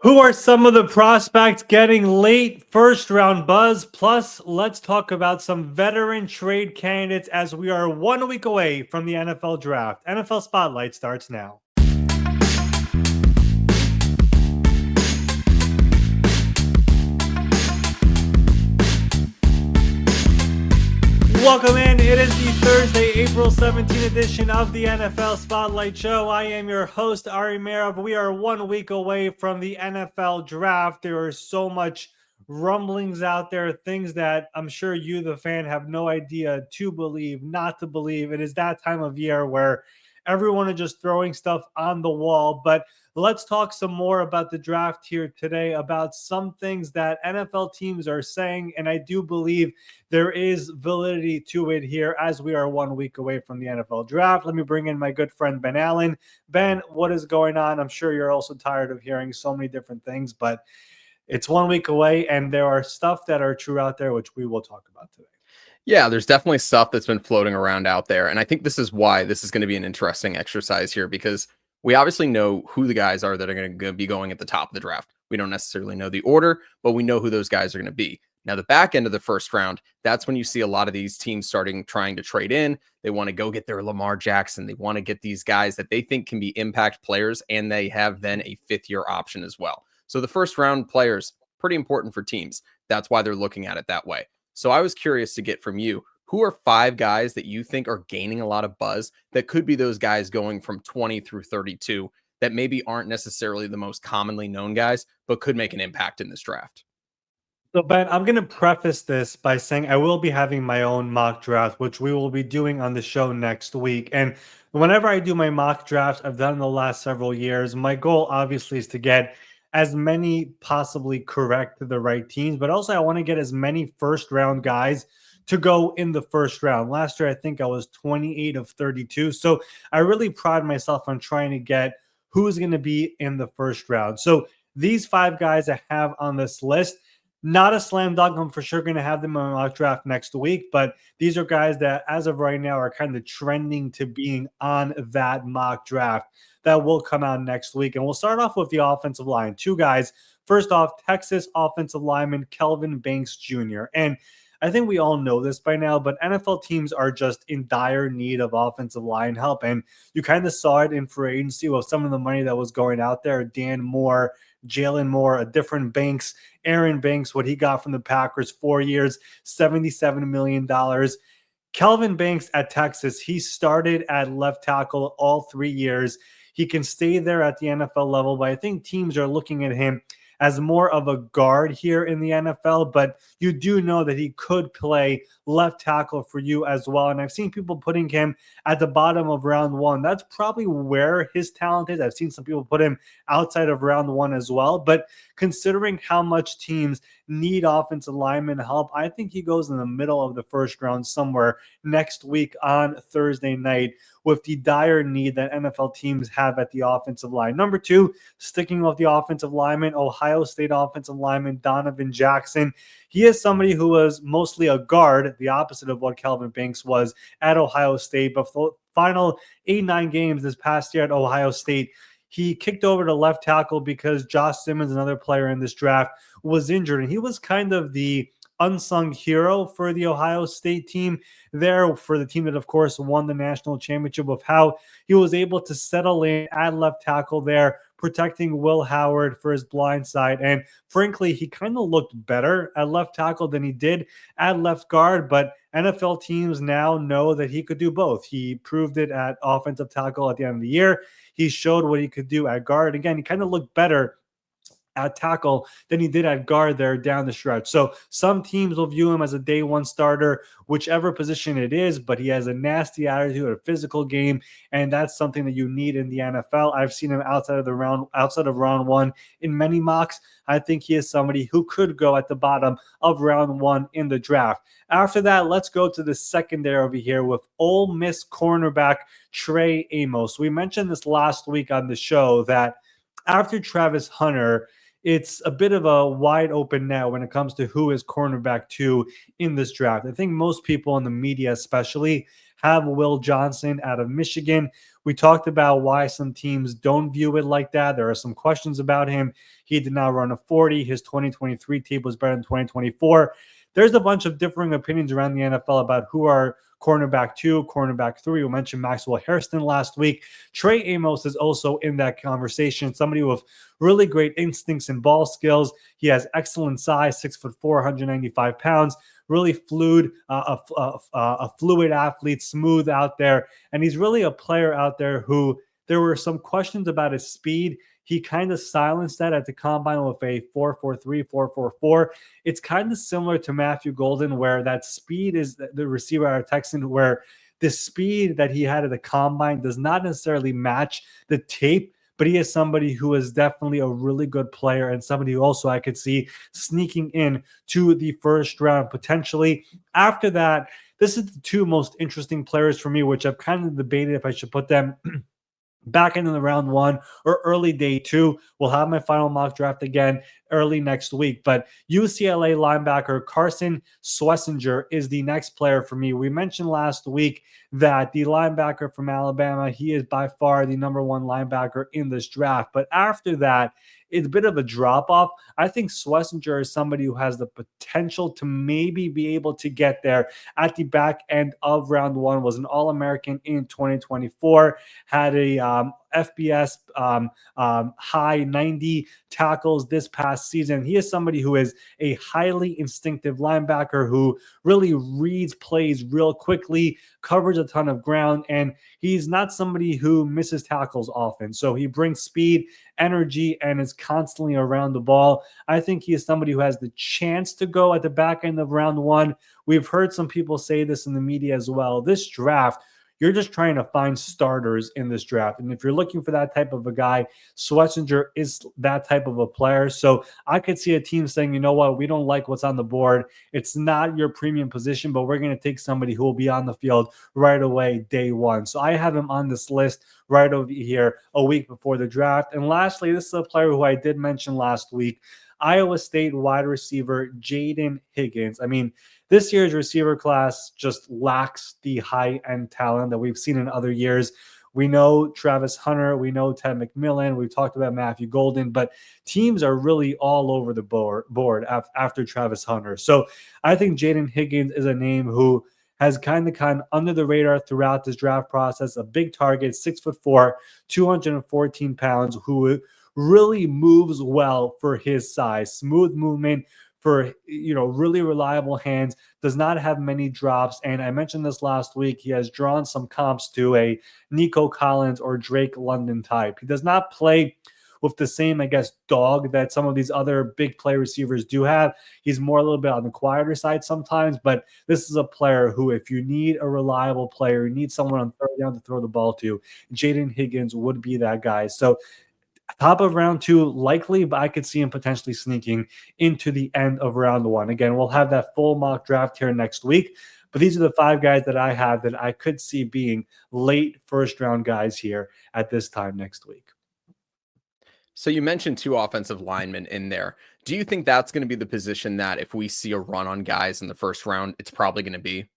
Who are some of the prospects getting late first round buzz? Plus, let's talk about some veteran trade candidates as we are 1 week away from the NFL draft. NFL Spotlight starts now. Welcome in. It is the Thursday, April 17th edition of the NFL Spotlight Show. I am your host, Ari Meirov. We are 1 week away from the NFL draft. There are so much rumblings out there, things that I'm sure you, the fan, have no idea to believe, not to believe. It is that time of year where everyone is just throwing stuff on the wall. But let's talk some more about the draft here today, about some things that NFL teams are saying. And I do believe there is validity to it here as we are 1 week away from the NFL draft. Let me bring in my good friend Ben Allen. Ben, what is going on? I'm sure you're also tired of hearing so many different things, but it's 1 week away and there are stuff that are true out there, which we will talk about today. Yeah, there's definitely stuff that's been floating around out there. And I think this is why this is going to be an interesting exercise here, because we obviously know who the guys are that are going to be going at the top of the draft. We don't necessarily know the order, but we know who those guys are going to be. Now, the back end of the first round, that's when you see a lot of these teams trying to trade in. They want to go get their Lamar Jackson. They want to get these guys that they think can be impact players, and they have then a fifth-year option as well. So the first round players, pretty important for teams. That's why they're looking at it that way. So I was curious to get from you, who are 5 guys that you think are gaining a lot of buzz that could be those guys going from 20 through 32 that maybe aren't necessarily the most commonly known guys, but could make an impact in this draft? So, Ben, I'm going to preface this by saying I will be having my own mock draft, which we will be doing on the show next week. And whenever I do my mock drafts, I've done in the last several years, my goal obviously is to get as many possibly correct to the right teams, but also I want to get as many first round guys to go in the first round. Last year, I think I was 28 of 32. So I really pride myself on trying to get who's going to be in the first round. So these 5 guys I have on this list, not a slam dunk. I'm for sure going to have them on my mock draft next week, but these are guys that, as of right now, are kind of trending to being on that mock draft that will come out next week. And we'll start off with the offensive line. 2 guys. First off, Texas offensive lineman Kelvin Banks Jr. And I think we all know this by now, but NFL teams are just in dire need of offensive line help. And you kind of saw it in free agency with some of the money that was going out there. Dan Moore, Jalen Moore, a different Banks, Aaron Banks, what he got from the Packers, 4 years, $77 million. Kelvin Banks at Texas, he started at left tackle all 3 years. He can stay there at the NFL level, but I think teams are looking at him as more of a guard here in the NFL, but you do know that he could play left tackle for you as well. And I've seen people putting him at the bottom of round 1. That's probably where his talent is. I've seen some people put him outside of round 1 as well. But considering how much teams need offensive lineman help, I think he goes in the middle of the first round somewhere next week on Thursday night with the dire need that NFL teams have at the offensive line. Number 2, sticking with the offensive lineman, Ohio State offensive lineman Donovan Jackson. He is somebody who was mostly a guard, the opposite of what Kelvin Banks was at Ohio State. But for the final 8-9 games this past year at Ohio State, he kicked over to left tackle because Josh Simmons, another player in this draft, was injured. And he was kind of the unsung hero for the Ohio State team there, for the team that, of course, won the national championship, of how he was able to settle in at left tackle there, protecting Will Howard for his blind side. And frankly, he kind of looked better at left tackle than he did at left guard, but NFL teams now know that he could do both. He proved it at offensive tackle at the end of the year. He showed what he could do at guard. Again, he kind of looked better at tackle than he did at guard there down the stretch. So some teams will view him as a day 1 starter, whichever position it is, but he has a nasty attitude, a physical game, and that's something that you need in the NFL. I've seen him outside of round 1 in many mocks. I think he is somebody who could go at the bottom of round 1 in the draft. After that, let's go to the secondary over here with Ole Miss cornerback Trey Amos. We mentioned this last week on the show that after Travis Hunter, it's a bit of a wide open now when it comes to who is cornerback 2 in this draft. I think most people in the media especially have Will Johnson out of Michigan. We talked about why some teams don't view it like that. There are some questions about him. He did not run a 40. His 2023 tape was better than 2024. There's a bunch of differing opinions around the NFL about who are cornerback 2, cornerback 3. We mentioned Maxwell Hairston last week. Trey Amos is also in that conversation. Somebody with really great instincts and ball skills. He has excellent size, 6'4", 195 pounds. Really fluid, a fluid athlete, smooth out there. And he's really a player out there who there were some questions about his speed. He kind of silenced that at the combine with a 4.43, 4.44. It's kind of similar to Matthew Golden, where that speed is the receiver out of Texan, where the speed that he had at the combine does not necessarily match the tape, but he is somebody who is definitely a really good player and somebody who also I could see sneaking in to the first round potentially. After that, this is the two most interesting players for me, which I've kind of debated if I should put them back into the round 1 or early day 2. We'll have my final mock draft again early next week. But UCLA linebacker Carson Schlesinger is the next player for me. We mentioned last week that the linebacker from Alabama, he is by far the number 1 linebacker in this draft. But after that, it's a bit of a drop off. I think Schlesinger is somebody who has the potential to maybe be able to get there at the back end of round 1, was an All-American in 2024, had a FBS high 90 tackles this past season. He is somebody who is a highly instinctive linebacker who really reads plays real quickly, covers a ton of ground, and he's not somebody who misses tackles often. So he brings speed, energy, and is constantly around the ball. I think he is somebody who has the chance to go at the back end of round 1. We've heard some people say this in the media as well. This draft, you're just trying to find starters in this draft. And if you're looking for that type of a guy, Schlesinger is that type of a player. So I could see a team saying, you know what, we don't like what's on the board. It's not your premium position, but we're going to take somebody who will be on the field right away, day 1. So I have him on this list right over here a week before the draft. And lastly, this is a player who I did mention last week, Iowa State wide receiver Jayden Higgins. I mean, this year's receiver class just lacks the high-end talent that we've seen in other years. We know Travis Hunter, we know Ted McMillan, we've talked about Matthew Golden, but teams are really all over the board after Travis Hunter. So I think Jayden Higgins is a name who has kind of under the radar throughout this draft process. A big target, 6'4", 214 pounds, who really moves well for his size. Smooth movement, for really reliable hands, does not have many drops. And I mentioned this last week, he has drawn some comps to a Nico Collins or Drake London type. He does not play with the same, I guess, dog that some of these other big play receivers do have. He's more a little bit on the quieter side sometimes, but this is a player who, if you need a reliable player, you need someone on third down to throw the ball to, Jayden Higgins would be that guy. So top of round 2, likely, but I could see him potentially sneaking into the end of round 1. Again, we'll have that full mock draft here next week, but these are the 5 guys that I have that I could see being late first round guys here at this time next week. So you mentioned 2 offensive linemen in there. Do you think that's going to be the position that if we see a run on guys in the first round, it's probably going to be?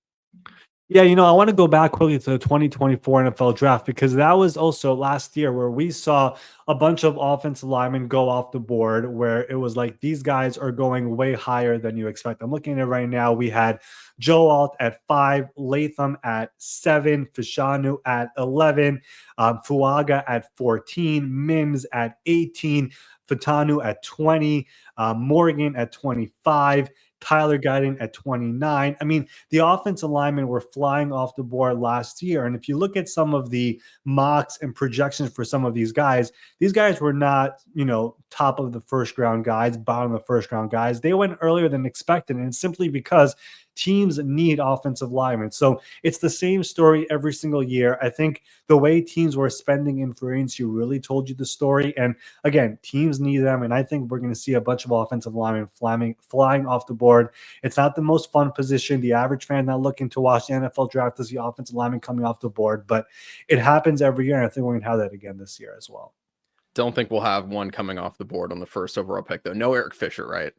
Yeah, I want to go back quickly to the 2024 NFL draft, because that was also last year where we saw a bunch of offensive linemen go off the board, where it was like these guys are going way higher than you expect. I'm looking at it right now. We had Joe Alt at 5, Latham at 7, Fashanu at 11, Fuaga at 14, Mims at 18, Fatanu at 20, Morgan at 25, Tyler Guyton at 29. I mean, the offensive linemen were flying off the board last year. And if you look at some of the mocks and projections for some of these guys were not, top of the first round guys, bottom of the first round guys. They went earlier than expected. And it's simply because teams need offensive linemen. So it's the same story every single year. I think the way teams were spending in free agency really told you the story. And again, teams need them. And I think we're going to see a bunch of offensive linemen flying off the board. It's not the most fun position. The average fan not looking to watch the NFL draft to see offensive linemen coming off the board, but it happens every year. And I think we're going to have that again this year as well. Don't think we'll have one coming off the board on the first overall pick, though. No Eric Fisher, right?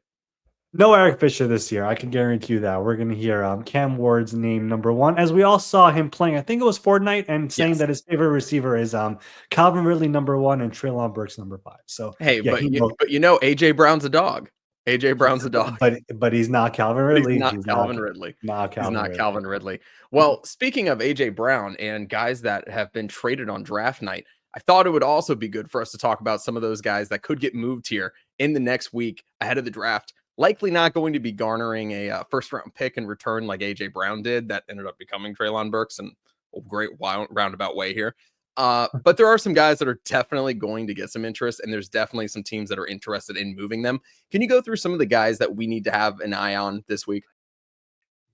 No Eric Fisher this year. I can guarantee you that. We're going to hear Cam Ward's name number one, as we all saw him playing. I think it was Fortnite, and saying Yes. that his favorite receiver is Calvin Ridley number one and Treylon Burks number five. So Hey, yeah, he knows. but you know AJ Brown's a dog. AJ He, Brown's a dog. but he's not Calvin But he's Ridley. not He's Calvin Ridley. not He's Calvin not Ridley. Calvin Ridley. Well, speaking of AJ Brown and guys that have been traded on draft night, I thought it would also be good for us to talk about some of those guys that could get moved here in the next week ahead of the draft. Likely not going to be garnering a first round pick in return like AJ Brown did. That ended up becoming Treylon Burks in a great roundabout way here. But there are some guys that are definitely going to get some interest, and there's definitely some teams that are interested in moving them. Can you go through some of the guys that we need to have an eye on this week?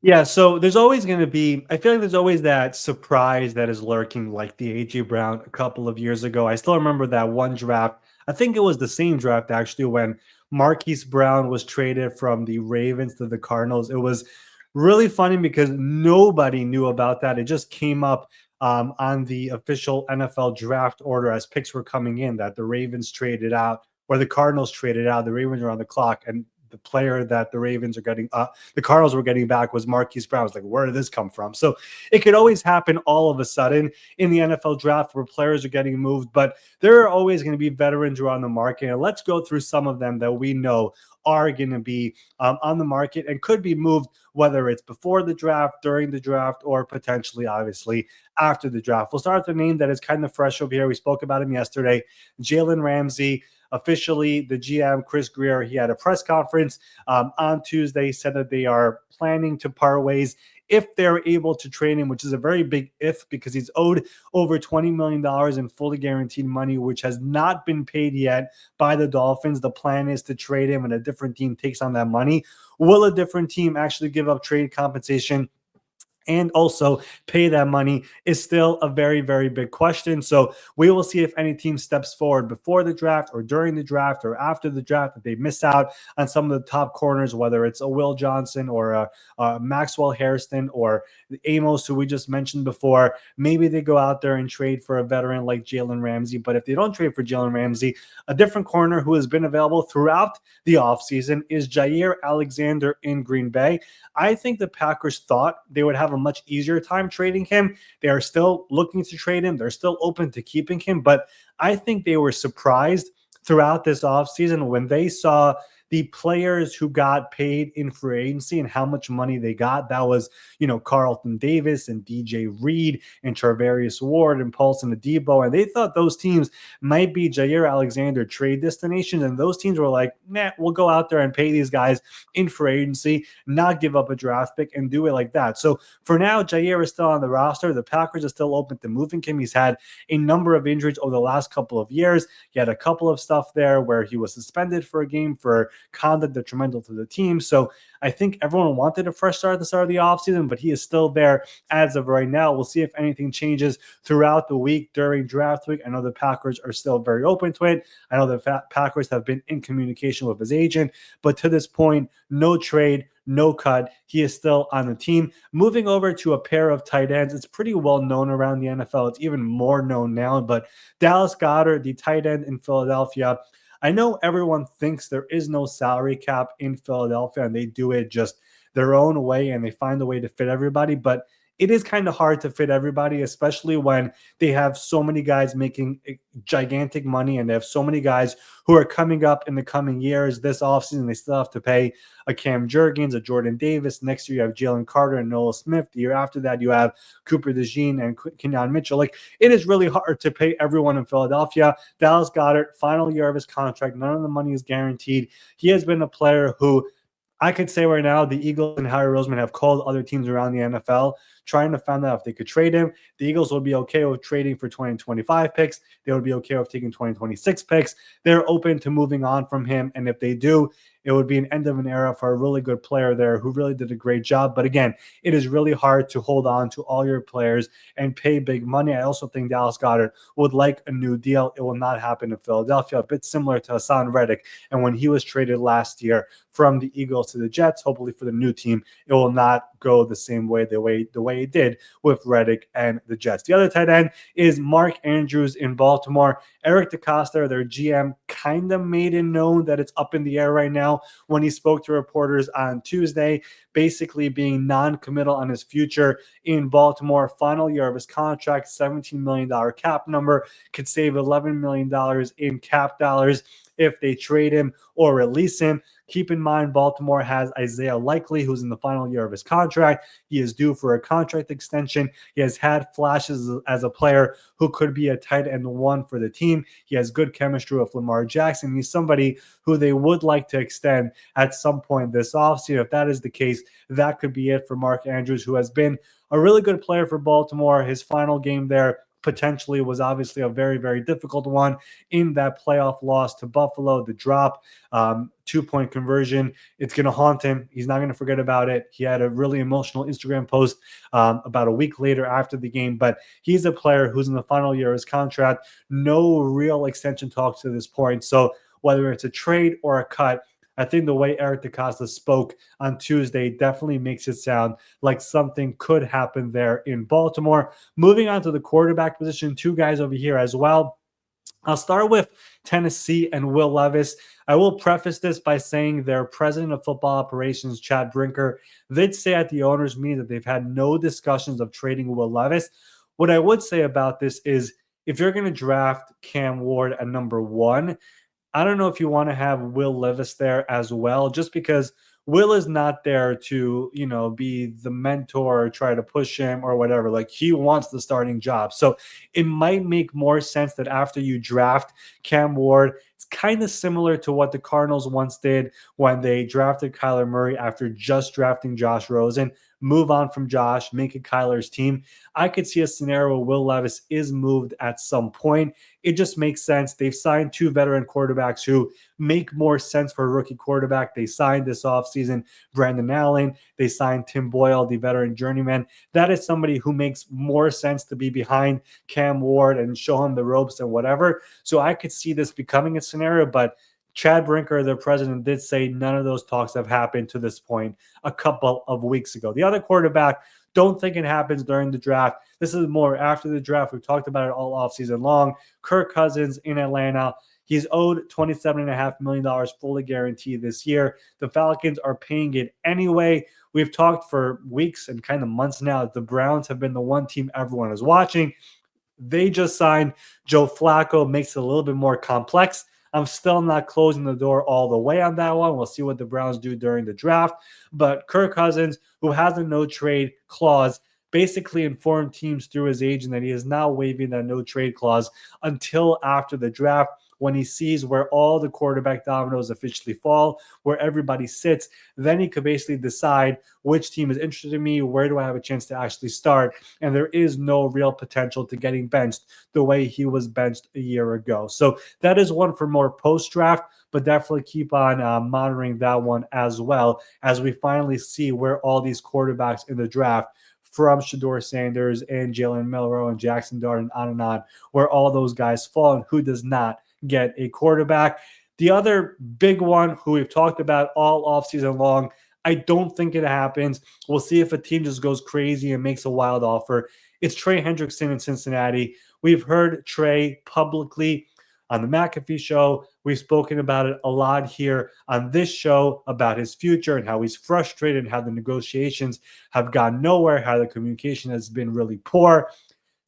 Yeah, so there's always going to be, I feel like there's always that surprise that is lurking, like the AJ Brown a couple of years ago. I still remember that one draft. I think it was the same draft actually when Marquise Brown was traded from the Ravens to the Cardinals. It was really funny because nobody knew about that. It just came up on the official NFL draft order as picks were coming in that the Ravens traded out or the Cardinals traded out. The Ravens were on the clock, and the player that the Ravens are getting, the Cardinals were getting back was Marquise Brown. I was like, where did this come from? So it could always happen all of a sudden in the NFL draft where players are getting moved, but there are always going to be veterans who are on the market. And let's go through some of them that we know are going to be on the market and could be moved, whether it's before the draft, during the draft, or potentially, obviously, after the draft. We'll start with a name that is kind of fresh over here. We spoke about him yesterday, Jalen Ramsey. Officially, the GM, Chris Greer, he had a press conference on Tuesday, said that they are planning to part ways if they're able to trade him, which is a very big if because he's owed over $20 million in fully guaranteed money, which has not been paid yet by the Dolphins. The plan is to trade him and a different team takes on that money. Will a different team actually give up trade compensation and also pay that money is still a very, very big question. So we will see if any team steps forward before the draft or during the draft or after the draft if they miss out on some of the top corners, whether it's a Will Johnson or a Maxwell Hairston or Amos, who we just mentioned before. Maybe they go out there and trade for a veteran like Jalen Ramsey. But if they don't trade for Jalen Ramsey, a different corner who has been available throughout the offseason is Jair Alexander in Green Bay. I think the Packers thought they would have a much easier time trading him. They are still looking to trade him. They're still open to keeping him, but I think they were surprised throughout this offseason when they saw the players who got paid in free agency and how much money they got. That was, Carlton Davis and DJ Reed and Charvarius Ward and Paulson Adebo. And they thought those teams might be Jair Alexander trade destinations. And those teams were like, nah, we'll go out there and pay these guys in free agency, not give up a draft pick and do it like that. So for now, Jair is still on the roster. The Packers are still open to moving him. He's had a number of injuries over the last couple of years. He had a couple of stuff there where he was suspended for a game for conduct detrimental to the team. So I think everyone wanted a fresh start at the start of the offseason, but he is still there as of right now. We'll see if anything changes throughout the week during draft week. I know the Packers are still very open to it. I know the Packers have been in communication with his agent, but to this point, no trade, no cut. He is still on the team. Moving over to a pair of tight ends, it's pretty well known around the NFL. It's even more known now, but Dallas Goedert, the tight end in Philadelphia. I know everyone thinks there is no salary cap in Philadelphia and they do it just their own way and they find a way to fit everybody, but it is kind of hard to fit everybody, especially when they have so many guys making gigantic money and they have so many guys who are coming up in the coming years. This offseason, they still have to pay a Cam Jurgens, a Jordan Davis. Next year, you have Jalen Carter and Noah Smith. The year after that, you have Cooper DeJean and Kenyon Mitchell. Like, it is really hard to pay everyone in Philadelphia. Dallas Goedert, final year of his contract. None of the money is guaranteed. He has been a player who I could say right now the Eagles and Harry Roseman have called other teams around the NFL trying to find out if they could trade him. The Eagles would be okay with trading for 2025 picks. They would be okay with taking 2026 picks. They're open to moving on from him. And if they do, it would be an end of an era for a really good player there who really did a great job. But again, it is really hard to hold on to all your players and pay big money. I also think Dallas Goedert would like a new deal. It will not happen in Philadelphia, a bit similar to Hassan Reddick. And when he was traded last year from the Eagles to the Jets, hopefully for the new team, it will not go the same way, the way way it did with Reddick and the Jets. The other tight end is Mark Andrews in Baltimore. Eric DeCosta, their GM, kind of made it known that it's up in the air right now when he spoke to reporters on Tuesday, basically being non-committal on his future in Baltimore. Final year of his contract, $17 million cap number, could save $11 million in cap dollars if they trade him or release him. Keep in mind, Baltimore has Isaiah Likely, who's in the final year of his contract. He is due for a contract extension. He has had flashes as a player who could be a tight end one for the team. He has good chemistry with Lamar Jackson. He's somebody who they would like to extend at some point this offseason. If that is the case, that could be it for Mark Andrews, who has been a really good player for Baltimore. His final game there potentially was obviously a very, very difficult one in that playoff loss to Buffalo, the drop, 2-point conversion. It's going to haunt him. He's not going to forget about it. He had a really emotional Instagram post about a week later after the game, but he's a player who's in the final year of his contract. No real extension talks to this point. So whether it's a trade or a cut, I think the way Eric DeCosta spoke on Tuesday definitely makes it sound like something could happen there in Baltimore. Moving on to the quarterback position, two guys over here as well. I'll start with Tennessee and Will Levis. I will preface this by saying their president of football operations, Chad Brinker, did say at the owners' meeting that they've had no discussions of trading Will Levis. What I would say about this is if you're going to draft Cam Ward at number 1, I don't know if you want to have Will Levis there as well, just because Will is not there to, be the mentor or try to push him or whatever. Like, he wants the starting job. So it might make more sense that after you draft Cam Ward, it's kind of similar to what the Cardinals once did when they drafted Kyler Murray after just drafting Josh Rosen. Move on from Josh, make it Kyler's team. I could see a scenario where Will Levis is moved at some point. It just makes sense. They've signed 2 veteran quarterbacks who make more sense for a rookie quarterback. They signed this offseason Brandon Allen. They signed Tim Boyle, the veteran journeyman. That is somebody who makes more sense to be behind Cam Ward and show him the ropes and whatever. So I could see this becoming a scenario, but Chad Brinker, the president, did say none of those talks have happened to this point a couple of weeks ago. The other quarterback, don't think it happens during the draft. This is more after the draft. We've talked about it all offseason long. Kirk Cousins in Atlanta. He's owed $27.5 million fully guaranteed this year. The Falcons are paying it anyway. We've talked for weeks and kind of months now that the Browns have been the one team everyone is watching. They just signed Joe Flacco, makes it a little bit more complex. I'm still not closing the door all the way on that one. We'll see what the Browns do during the draft. But Kirk Cousins, who has a no-trade clause, basically informed teams through his agent that he is now waiving that no-trade clause until after the draft, when he sees where all the quarterback dominoes officially fall, where everybody sits. Then he could basically decide which team is interested in me, where do I have a chance to actually start, and there is no real potential to getting benched the way he was benched a year ago. So that is one for more post-draft, but definitely keep on monitoring that one as well as we finally see where all these quarterbacks in the draft from Shedeur Sanders and Jalen Milroe and Jackson Dart and on, where all those guys fall and who does not get a quarterback. The other big one who we've talked about all offseason long, I don't think it happens. We'll see if a team just goes crazy and makes a wild offer. It's Trey Hendrickson in Cincinnati. We've heard Trey publicly on the McAfee show. We've spoken about it a lot here on this show about his future and how he's frustrated and how the negotiations have gone nowhere, how the communication has been really poor.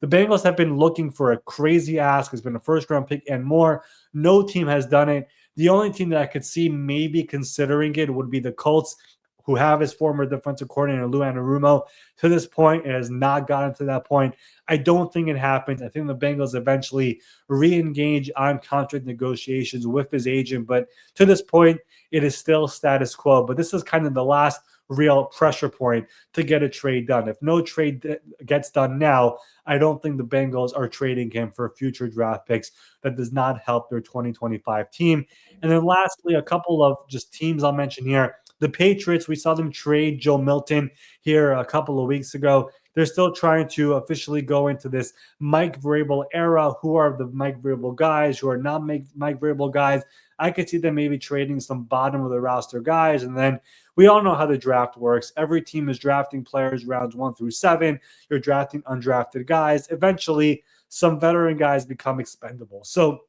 The Bengals have been looking for a crazy ask. It's been a first-round pick and more. No team has done it. The only team that I could see maybe considering it would be the Colts, who have his former defensive coordinator, Lou Anarumo. To this point, it has not gotten to that point. I don't think it happens. I think the Bengals eventually re-engage on contract negotiations with his agent. But to this point, it is still status quo. But this is kind of the last real pressure point to get a trade done. If no trade gets done now, I don't think the Bengals are trading him for future draft picks. That does not help their 2025 team. And then lastly, a couple of just teams I'll mention here. The Patriots, we saw them trade Joe Milton here a couple of weeks ago. they're still trying to officially go into this Mike Vrabel era. Who are the Mike Vrabel guys? Who are not Mike Vrabel guys? I could see them maybe trading some bottom of the roster guys. And then we all know how the draft works. Every team is drafting players rounds 1 through 7. You're drafting undrafted guys. Eventually, some veteran guys become expendable. So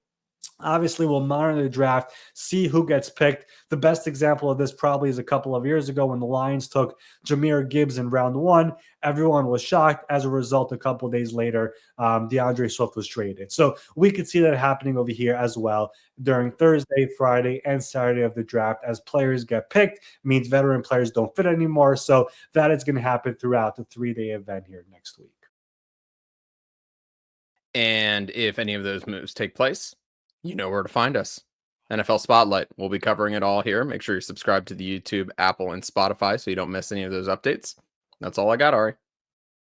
obviously, we'll monitor the draft, see who gets picked. The best example of this probably is a couple of years ago when the Lions took Jahmyr Gibbs in round 1. Everyone was shocked. As a result, a couple of days later, DeAndre Swift was traded. So we could see that happening over here as well during Thursday, Friday, and Saturday of the draft as players get picked. Means veteran players don't fit anymore. So that is going to happen throughout the 3-day event here next week. And if any of those moves take place, you know where to find us. NFL Spotlight. We'll be covering it all here. Make sure you're subscribed to the YouTube, Apple, and Spotify so you don't miss any of those updates. That's all I got, Ari.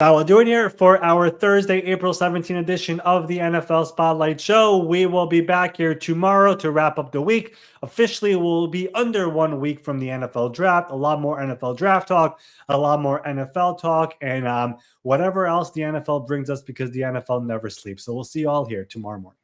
I will do it here for our Thursday, April 17th edition of the NFL Spotlight Show. We will be back here tomorrow to wrap up the week. Officially, we'll be under 1 week from the NFL draft. A lot more NFL draft talk, a lot more NFL talk, and whatever else the NFL brings us because the NFL never sleeps. So we'll see you all here tomorrow morning.